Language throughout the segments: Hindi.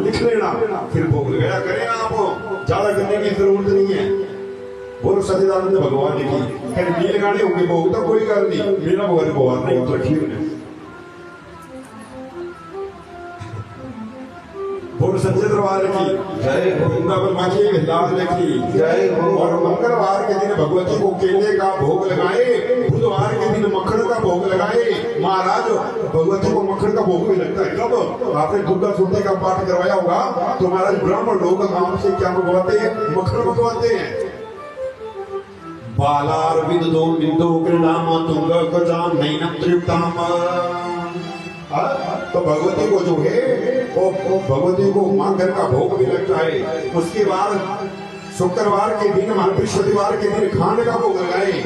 लिख लेना, फिर भोग लगाया करें। आप ज्यादा करने की जरूरत नहीं है। बोलो सच्चिदानंद भगवान की। फिर नी लगाने होंगे भोग तो कोई गल नहीं, मेरा भगवान भगवान नहीं तो ठीक है। बोल सच्चे दरबार की जय हो, वृंदावन माखी लाल की जय हो। और मंगलवार के दिन भगवती को केले का भोग लगाए, बुधवार के दिन मक्खन का भोग लगाए। महाराज भगवती को मक्खन का भोग भी लगता है कब? आपने दुर्गा स्तुति का पाठ करवाया होगा तो महाराज ब्राह्मण लोग आपसे क्या मंगवाते हैं? मक्खन मंगवाते हैं। बालार विदो बिंदु क्रीडाम तुंग गजाम नैनम त्रियुक्ताम। तो भगवती को जो है वो भगवती को मांगन का भोग भी लगता है। उसके बाद शुक्रवार के दिन बृहस्पतिवार के दिन खाने का भोग लगाए,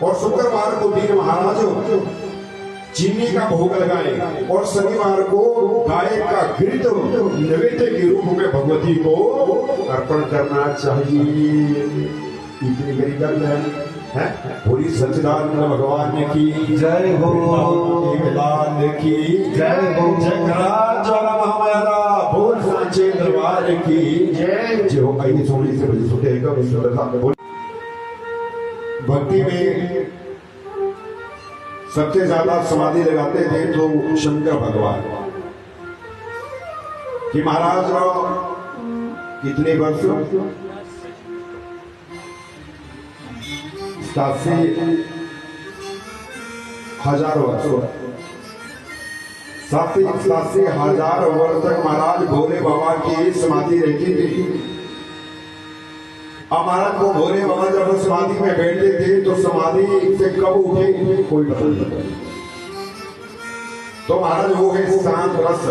और शुक्रवार को दिन महाराज चीनी का भोग लगाए, और शनिवार को गाय का घृत नैवेद्य के रूप में भगवती को अर्पण करना चाहिए। इतनी गरी कर है। पूरी सच्चिदानंद भगवान की जय हो, लाल की जय हो। बोल सांचे दरबार की जय। जो आई सोनी से बजे सुटेगा भक्ति में सबसे ज्यादा समाधि लगाते थे तो शंकर भगवान कि महाराज कितने वर्ष 87,000 वर्ष 87,000 वर्ष तक महाराज भोले बाबा की समाधि रहती थी। अब महाराज को भोले बाबा जब समाधि में बैठते थे तो समाधि से कब उठे कोई पता नहीं। तो महाराज वो है शांत रस।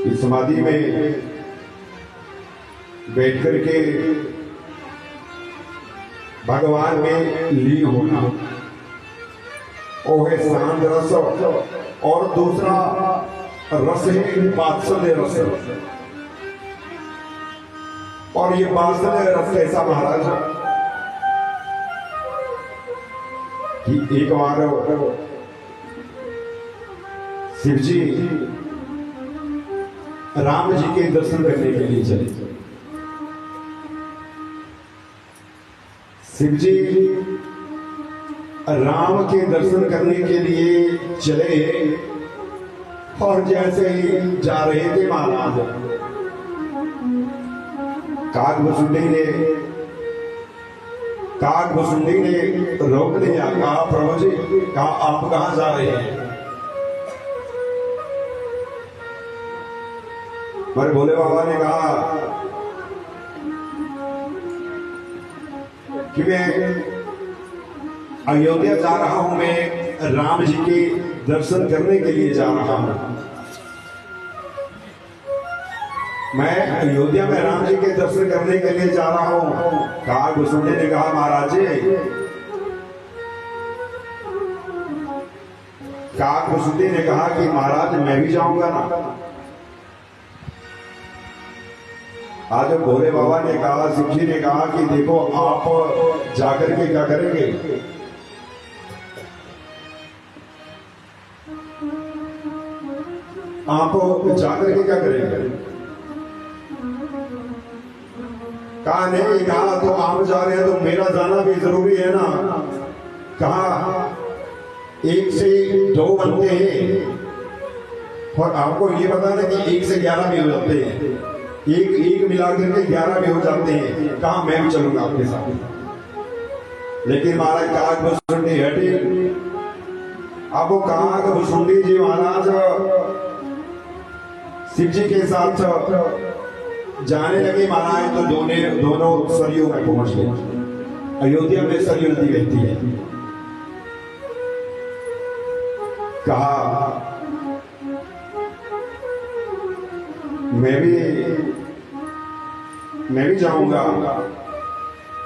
इस समाधि में बैठ करके भगवान में लीन होना, वो है शांत रस। और दूसरा रस है वात्सल्य रस। और ये वात्सल्य रस कैसा महाराज कि एक बार शिव जी राम जी के दर्शन करने के लिए चले। शिव जी राम के दर्शन करने के लिए चले, और जैसे ही जा रहे थे महाराज काग भुसुंडी ने रोक दिया। कहा प्रभु जी, कहा आप कहां जा रहे हैं? पर भोले बाबा ने कहा कि मैं अयोध्या जा रहा हूं, मैं राम जी के दर्शन करने के लिए जा रहा हूं। मैं अयोध्या में राम जी के दर्शन करने के लिए जा रहा हूं। काग भुसुंडी ने कहा महाराज जी, काग भुसुंडी ने कहा कि महाराज मैं भी जाऊंगा ना। आज भोले बाबा ने कहा, शिव जी ने कहा कि देखो आप जाकर के क्या करेंगे? आप जाकर के क्या करेंगे? कहा नहीं, कहा तो आप जा रहे हैं तो मेरा जाना भी जरूरी है ना। कहा 1 से 2 बनते हैं, और आपको ये पता है कि 1 से 11 भी हो जाते हैं, एक मिलाकर के 11 भी हो जाते हैं। कहा मैं भी चलूंगा आपके साथ। लेकिन महाराज काग भुसुंडी हटे। अब वो काग भुसुंडी जी महाराज शिव जी के साथ जाने लगे महाराज, तो दोनों सरयू में पहुंच गए। अयोध्या में सरयू नदी बहती है। कहा मैं भी जाऊंगा।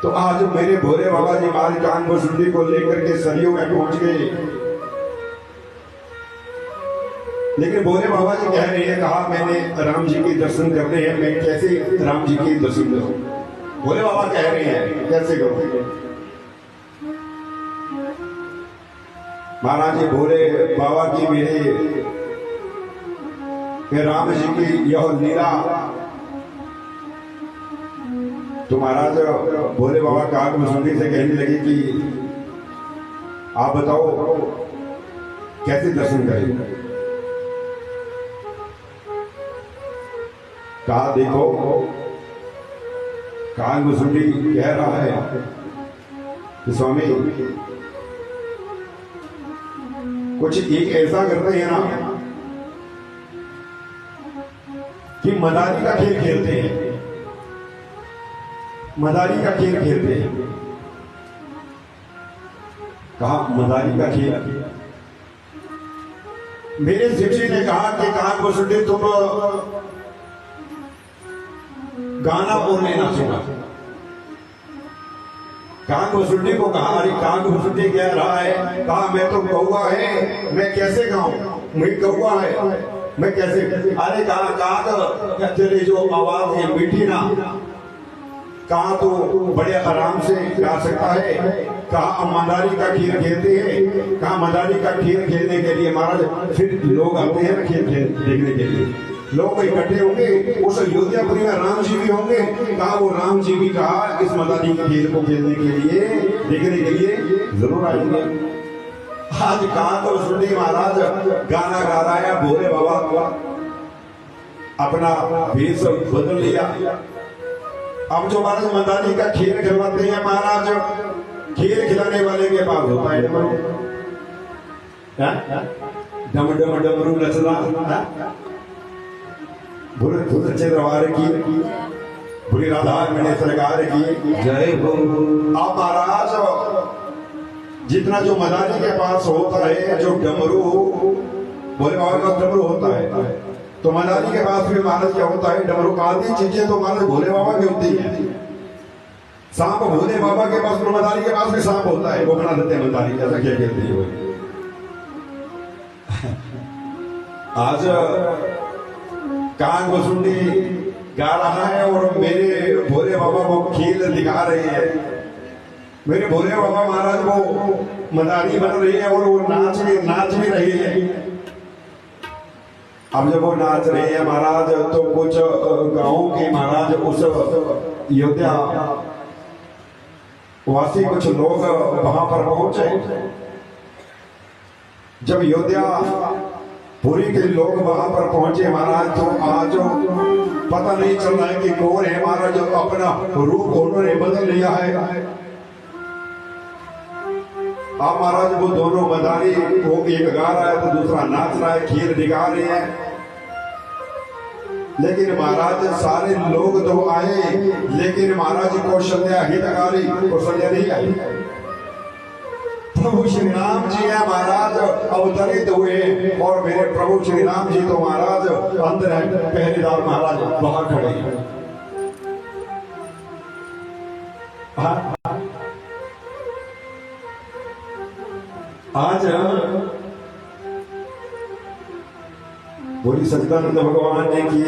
तो आज मेरे भोले बाबा जी महाराज काग भुसुंडी को लेकर के सरयू में पहुंच गए। लेकिन भोले बाबा जी कह रहे हैं, कहा मैंने राम जी के दर्शन करने हैं, मैं कैसे राम जी के दर्शन करूं? भोले बाबा कह रहे हैं कैसे करूं? महाराज जी भोले बाबा की मेरे राम जी की यह लीला तो महाराज भोले बाबा काग मसूरी से कहने लगी कि आप बताओ कैसे दर्शन करें। कहा देखो काग मसूरी कह रहा है कि स्वामी कुछ एक ऐसा करते हैं ना कि मदारी का खेल खेलते हैं, मदारी का खेल खेलते हैं। कहा मदारी का खेल। मेरे शिक्षक ने कहा कि काग मसूरी तुम गाना बोलने ना सुना। काग मसूरी को कहा अरे काग मसूरी कह रहा है, कहा मैं तो कौवा है, मैं कैसे गाऊं, मैं कौवा है मैं कैसे। अरे कहा काग तेरी जो आवाज है मीठी ना, कहा तो बड़े आराम से गा सकता है। कहा मदारी का खेल खेलते हैं, कहा मदारी का खेल खेलने के लिए महाराज फिर लोग आते हैं ना खेल देखने के लिए, लोग इकट्ठे होंगे। उस अयोध्यापुरी में राम जी भी होंगे। कहा वो राम जी भी कहा इस मदारी के खेल को खेलने के लिए देखने के लिए जरूर आएंगे। आज कहा तो सुनने महाराज गाना गा रहा है, भोले बाबा अपना भेष बदल लिया। अब जो महाराज मदारी का खेल खिलवाते हैं महाराज, खेल खिलाने वाले के पास होता है डम डम डमरू नचना चंद्रवार की बुरी राधा मैंने सरकार की जय हो। अब महाराज जितना जो मदारी के पास होता है, जो डमरू भोले बाबा का डमरू होता है, तो मदारी के पास भी महाराज क्या होता है डमरू। आदि चीजें तो महाराज भोले बाबा की होती है। सांप भोले बाबा के पास, मदारी के पास भी सांप होता है, वो बना देते हैं मदारी जैसा क्या कहते हैं। आज काग मसूरी गा रहा है और मेरे भोले बाबा को खेल दिखा रहे हैं। मेरे भोले बाबा महाराज को मदारी बन रही है और वो नाच भी रही है। अब जब वो नाच रहे हैं महाराज तो कुछ गांव के महाराज उस अयोध्या वासी कुछ लोग वहां पर पहुंचे। जब अयोध्या पुरी के लोग वहां पर पहुंचे महाराज, तो आज पता नहीं चल रहा है कि कौन है महाराज, अपना रूप उन्होंने बदल लिया है। आप महाराज वो दोनों मदारी को एक गा रहा है तो दूसरा नाच रहा है, खेल दिखा रहे हैं। लेकिन महाराज सारे लोग तो आए, लेकिन महाराज कौशल्या हितकारी कौशल्या नहीं आई। प्रभु श्री राम जी है महाराज अवतरित हुए और मेरे प्रभु श्री राम जी तो महाराज अंदर है, पहरेदार महाराज बाहर खड़े हैं। आज बोली सच्चिदानंद भगवान ने की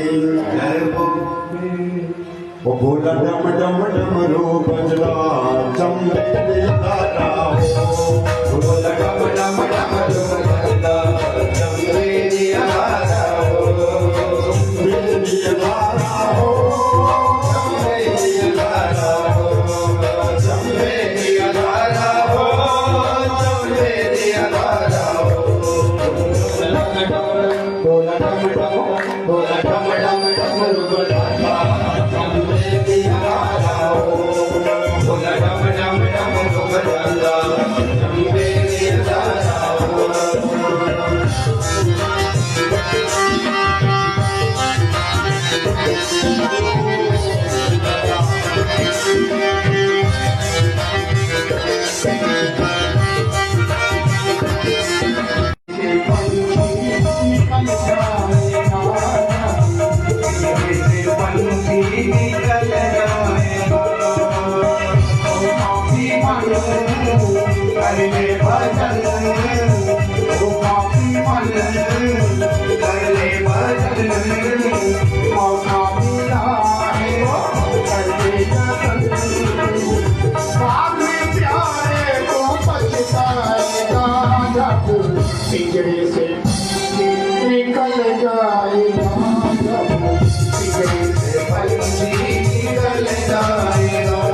वो बोला डम डम डमरू बजला चंबे दिलदारा हो, बोला डम डम डमरू बजला चंबे दिलदारा हो, चंबे दिलदारा हो, चंबे दिलदारा हो, चंबे दिलदारा हो, चंबे दिलदारा हो। बोला डम डम बोला डम डम डमरू बजला से निकल जाएगा, पिंजरे से पंछी निकल जाएगा।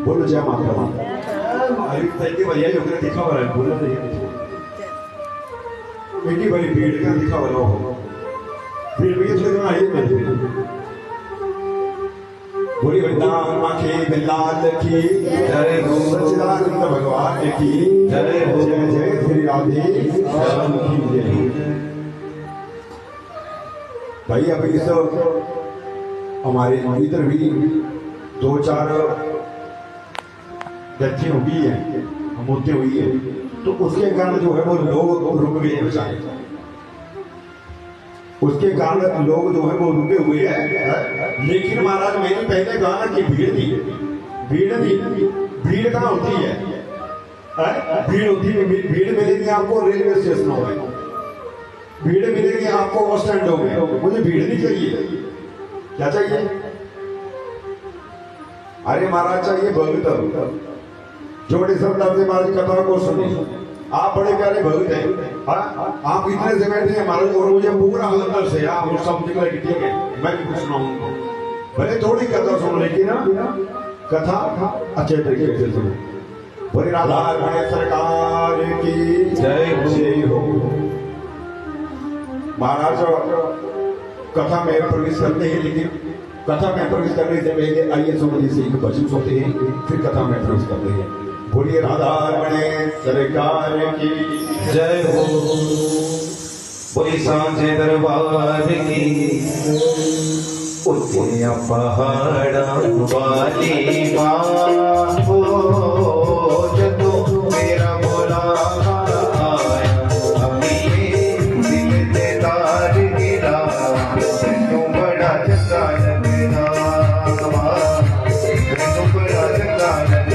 बोलो जय माता दी। अरे तैके भैया जो करे दिखा वाला है, बोलो तो ये इतनी बड़ी भीड़ का दिखा वाला हो, भीड़ में तो ना ही नहीं। बोली वृंदावन माखी बिल्लाल की जय हो, सच्चिदानंद भगवान की जय हो, जय जय श्री राधे श्याम की जय। भाई अभी इस हमारे इधर भी 2-4 डेथें हुई है, मौतें हुई है, तो उसके कारण जो है वो लोग रुक गए बेचारे, उसके कारण लोग जो है वो रुके हुए हैं। लेकिन महाराज मैंने पहले कहा ना कि भीड़ थी, भीड़ कहाँ होती है? भीड़ होती है, भीड़ मिलेगी आपको रेलवे स्टेशनों में, भीड़ मिलेगी आपको बस स्टैंडों में। मुझे भीड़ नहीं चाहिए, क्या चाहिए? अरे महाराज चाहिए भक्त, जोड़े श्रद्धा से महाराज कथा को सुने। आप बड़े प्यारे भक्त हैं, आप इतने से बैठे हैं महाराज, और मुझे पूरा अंदर से आप सब निकले कि ठीक है मैं भी कुछ सुनाऊंगा, भले थोड़ी कथा सुनो लेकिन कथा अच्छे तरीके से सुनो। बोले राधा रमण सरकार की जय हो। महाराज कथा में प्रवेश करते हैं, लेकिन कथा में प्रवेश करने से पहले आइए सुनो से एक भजन सुनते हैं, फिर कथा में प्रवेश करते हैं। बोलिए राधा रमण सरकार की जय हो। बोली सांझे दरबार की उतरिया पहाड़ा वाली माँ हो, जदों मेरा बोला आया अभी दिल दे तार गिरा, तू बड़ा चंगा लगना, तू बड़ा चंगा लगना।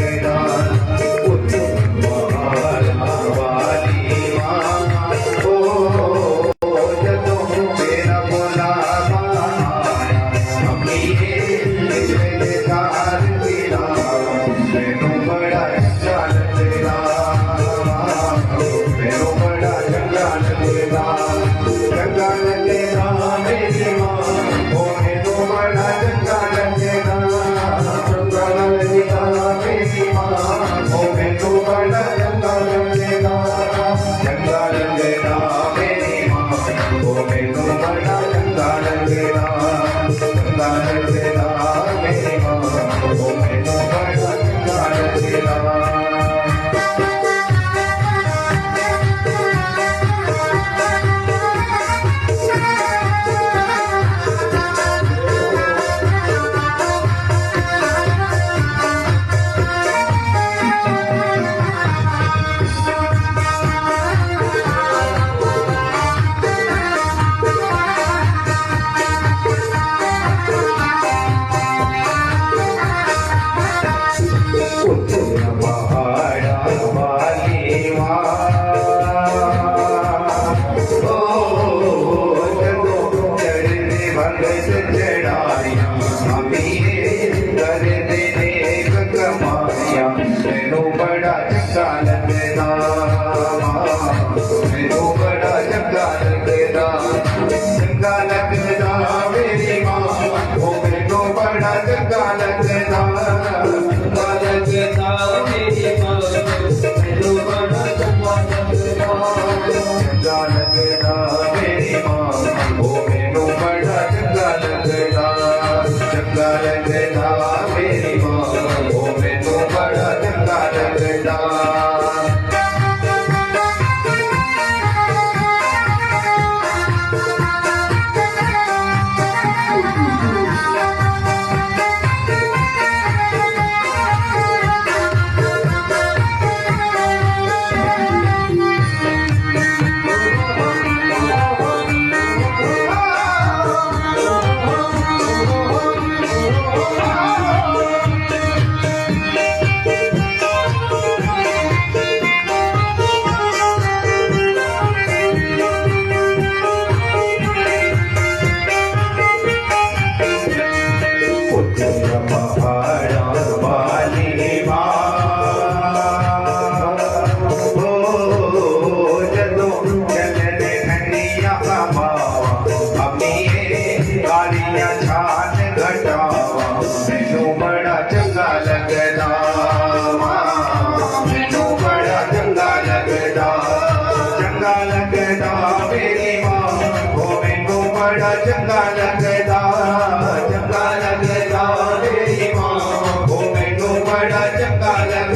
लगा